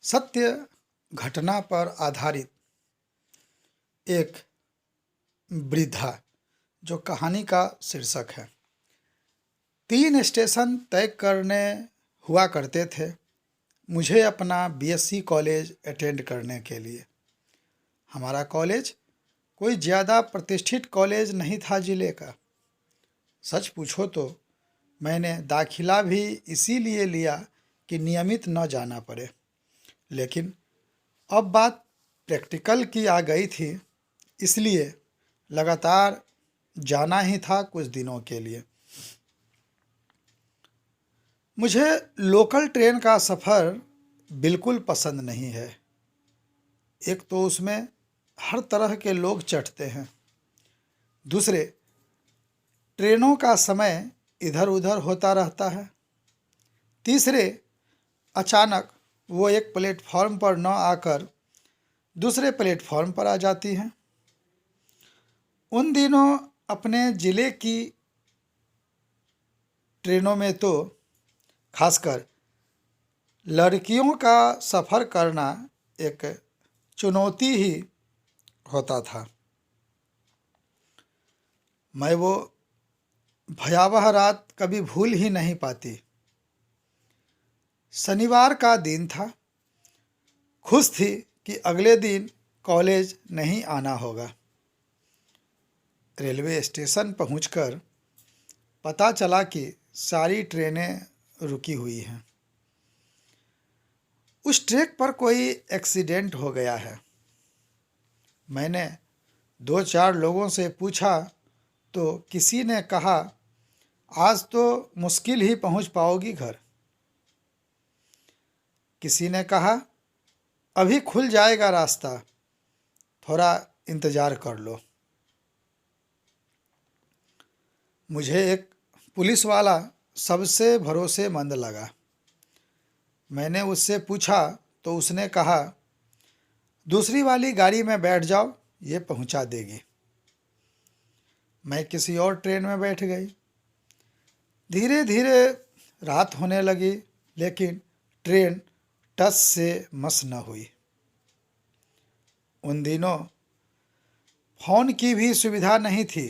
सत्य घटना पर आधारित एक वृद्धा जो कहानी का शीर्षक है। 3 स्टेशन तय करने हुआ करते थे मुझे अपना बीएससी कॉलेज अटेंड करने के लिए। हमारा कॉलेज कोई ज़्यादा प्रतिष्ठित कॉलेज नहीं था जिले का। सच पूछो तो मैंने दाखिला भी इसीलिए लिया कि नियमित न जाना पड़े, लेकिन अब बात प्रैक्टिकल की आ गई थी, इसलिए लगातार जाना ही था कुछ दिनों के लिए। मुझे लोकल ट्रेन का सफ़र बिल्कुल पसंद नहीं है। एक तो उसमें हर तरह के लोग चढ़ते हैं, दूसरे ट्रेनों का समय इधर उधर होता रहता है, तीसरे अचानक वो एक प्लेटफॉर्म पर न आकर दूसरे प्लेटफॉर्म पर आ जाती हैं। उन दिनों अपने ज़िले की ट्रेनों में तो खासकर लड़कियों का सफ़र करना एक चुनौती ही होता था। मैं वो भयावह रात कभी भूल ही नहीं पाती। शनिवार का दिन था। खुश थी कि अगले दिन कॉलेज नहीं आना होगा। रेलवे स्टेशन पहुंचकर पता चला कि सारी ट्रेनें रुकी हुई हैं। उस ट्रैक पर कोई एक्सीडेंट हो गया है। मैंने 2-4 लोगों से पूछा तो किसी ने कहा, आज तो मुश्किल ही पहुंच पाओगी घर। किसी ने कहा, अभी खुल जाएगा रास्ता, थोड़ा इंतज़ार कर लो। मुझे एक पुलिस वाला सबसे भरोसेमंद लगा। मैंने उससे पूछा तो उसने कहा, दूसरी वाली गाड़ी में बैठ जाओ, ये पहुंचा देगी। मैं किसी और ट्रेन में बैठ गई। धीरे धीरे रात होने लगी, लेकिन ट्रेन टस से मस न हुई। उन दिनों फ़ोन की भी सुविधा नहीं थी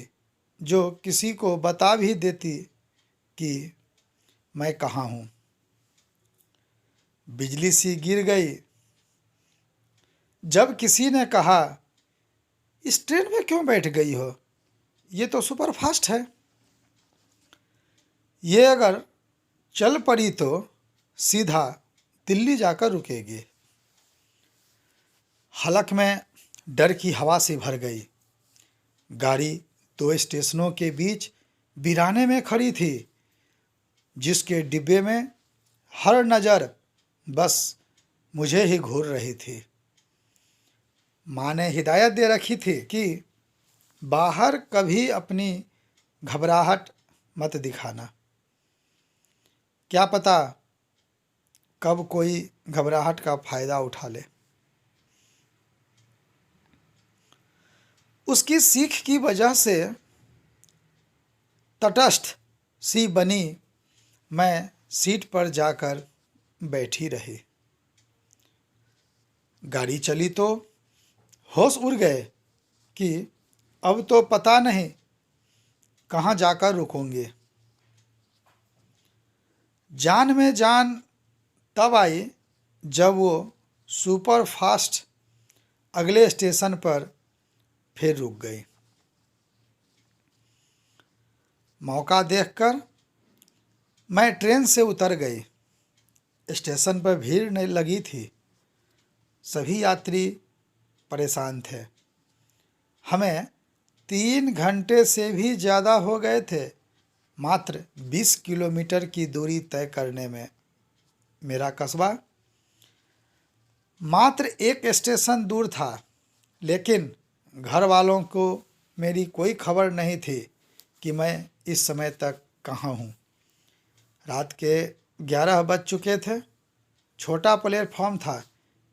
जो किसी को बता भी देती कि मैं कहाँ हूँ। बिजली सी गिर गई जब किसी ने कहा, इस ट्रेन में क्यों बैठ गई हो, ये तो सुपर फास्ट है। ये अगर चल पड़ी तो सीधा दिल्ली जाकर रुकेगी। हलक में डर की हवा से भर गई। गाड़ी 2 स्टेशनों के बीच वीराने में खड़ी थी, जिसके डिब्बे में हर नज़र बस मुझे ही घूर रही थी। माँ ने हिदायत दे रखी थी कि बाहर कभी अपनी घबराहट मत दिखाना। क्या पता कब कोई घबराहट का फ़ायदा उठा ले। उसकी सीख की वजह से तटस्थ सी बनी मैं सीट पर जाकर बैठी रही। गाड़ी चली तो होश उड़ गए कि अब तो पता नहीं कहाँ जाकर रुकूंगे। जान में जान तब आई जब वो सुपर फास्ट अगले स्टेशन पर फिर रुक गई। मौका देखकर मैं ट्रेन से उतर गई। स्टेशन पर भीड़ नहीं लगी थी। सभी यात्री परेशान थे। हमें 3 घंटे से भी ज़्यादा हो गए थे मात्र 20 किलोमीटर की दूरी तय करने में। मेरा कस्बा मात्र एक स्टेशन दूर था, लेकिन घर वालों को मेरी कोई खबर नहीं थी कि मैं इस समय तक कहाँ हूँ। रात के 11 बज चुके थे। छोटा प्लेटफॉर्म था,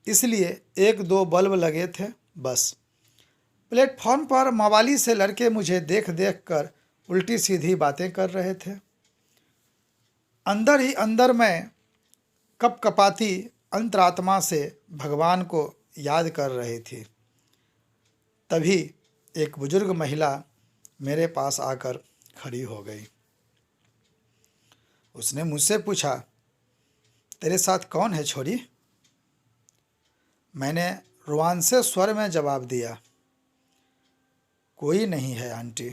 इसलिए 1-2 बल्ब लगे थे बस। प्लेटफॉर्म पर मवाली से लड़के मुझे देख देख कर उल्टी सीधी बातें कर रहे थे। अंदर ही अंदर मैं कपकपाती अंतरात्मा से भगवान को याद कर रही थी। तभी एक बुजुर्ग महिला मेरे पास आकर खड़ी हो गई। उसने मुझसे पूछा, तेरे साथ कौन है छोरी? मैंने रुआंसे स्वर में जवाब दिया, कोई नहीं है आंटी।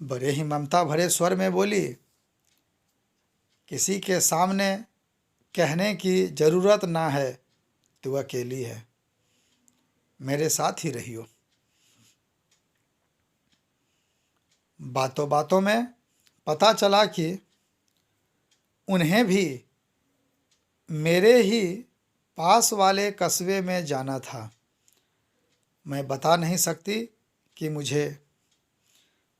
बड़े ही ममता भरे स्वर में बोली, किसी के सामने कहने की जरूरत ना है, तू अकेली है, मेरे साथ ही रहियो। बातों बातों में पता चला कि उन्हें भी मेरे ही पास वाले कस्बे में जाना था। मैं बता नहीं सकती कि मुझे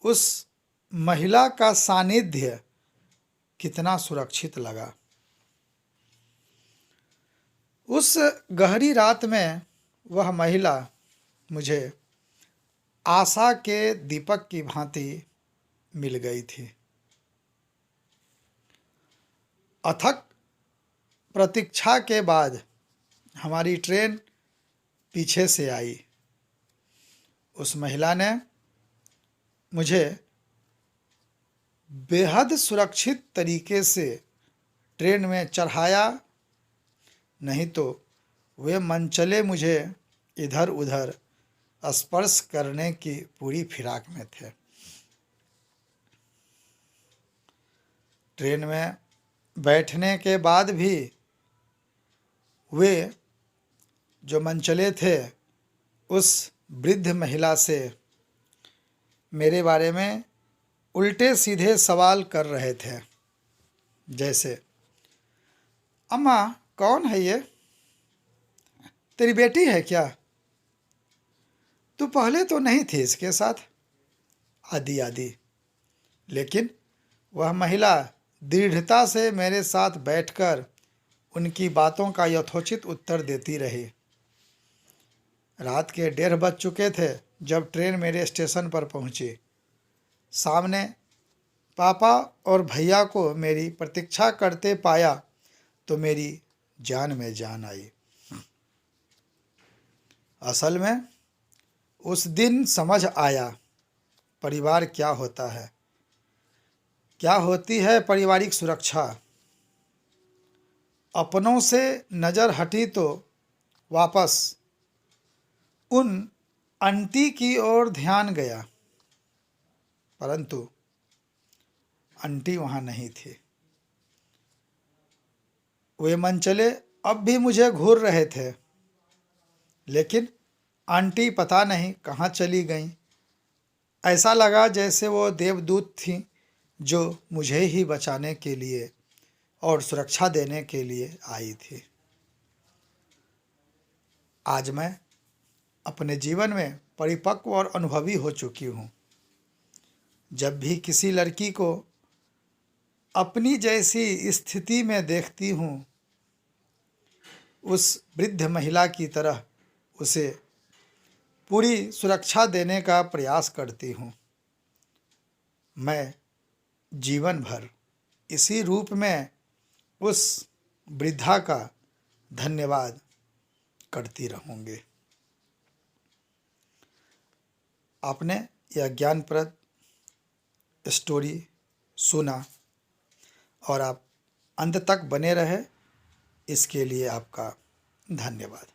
उस महिला का सानिध्य कितना सुरक्षित लगा। उस गहरी रात में वह महिला मुझे आशा के दीपक की भांति मिल गई थी। अथक प्रतीक्षा के बाद हमारी ट्रेन पीछे से आई। उस महिला ने मुझे बेहद सुरक्षित तरीके से ट्रेन में चढ़ाया, नहीं तो वे मनचले मुझे इधर उधर स्पर्श करने की पूरी फिराक में थे। ट्रेन में बैठने के बाद भी वे जो मनचले थे उस वृद्ध महिला से मेरे बारे में उल्टे सीधे सवाल कर रहे थे, जैसे, अम्मा कौन है ये? तेरी बेटी है क्या? तू पहले तो नहीं थी इसके साथ, आदि आदि। लेकिन वह महिला दृढ़ता से मेरे साथ बैठकर उनकी बातों का यथोचित उत्तर देती रही। रात के 1:30 बज चुके थे जब ट्रेन मेरे स्टेशन पर पहुंची। सामने पापा और भैया को मेरी प्रतीक्षा करते पाया तो मेरी जान में जान आई। असल में उस दिन समझ आया परिवार क्या होता है, क्या होती है पारिवारिक सुरक्षा। अपनों से नज़र हटी तो वापस उन आंटी की ओर ध्यान गया, परंतु आंटी वहाँ नहीं थी। वे मनचले अब भी मुझे घूर रहे थे, लेकिन आंटी पता नहीं कहाँ चली गईं। ऐसा लगा जैसे वो देवदूत थीं जो मुझे ही बचाने के लिए और सुरक्षा देने के लिए आई थी। आज मैं अपने जीवन में परिपक्व और अनुभवी हो चुकी हूँ। जब भी किसी लड़की को अपनी जैसी स्थिति में देखती हूँ, उस वृद्ध महिला की तरह उसे पूरी सुरक्षा देने का प्रयास करती हूँ। मैं जीवन भर इसी रूप में उस वृद्धा का धन्यवाद करती रहूँगी। आपने यह ज्ञानप्रद स्टोरी सुना और आप अंत तक बने रहे, इसके लिए आपका धन्यवाद।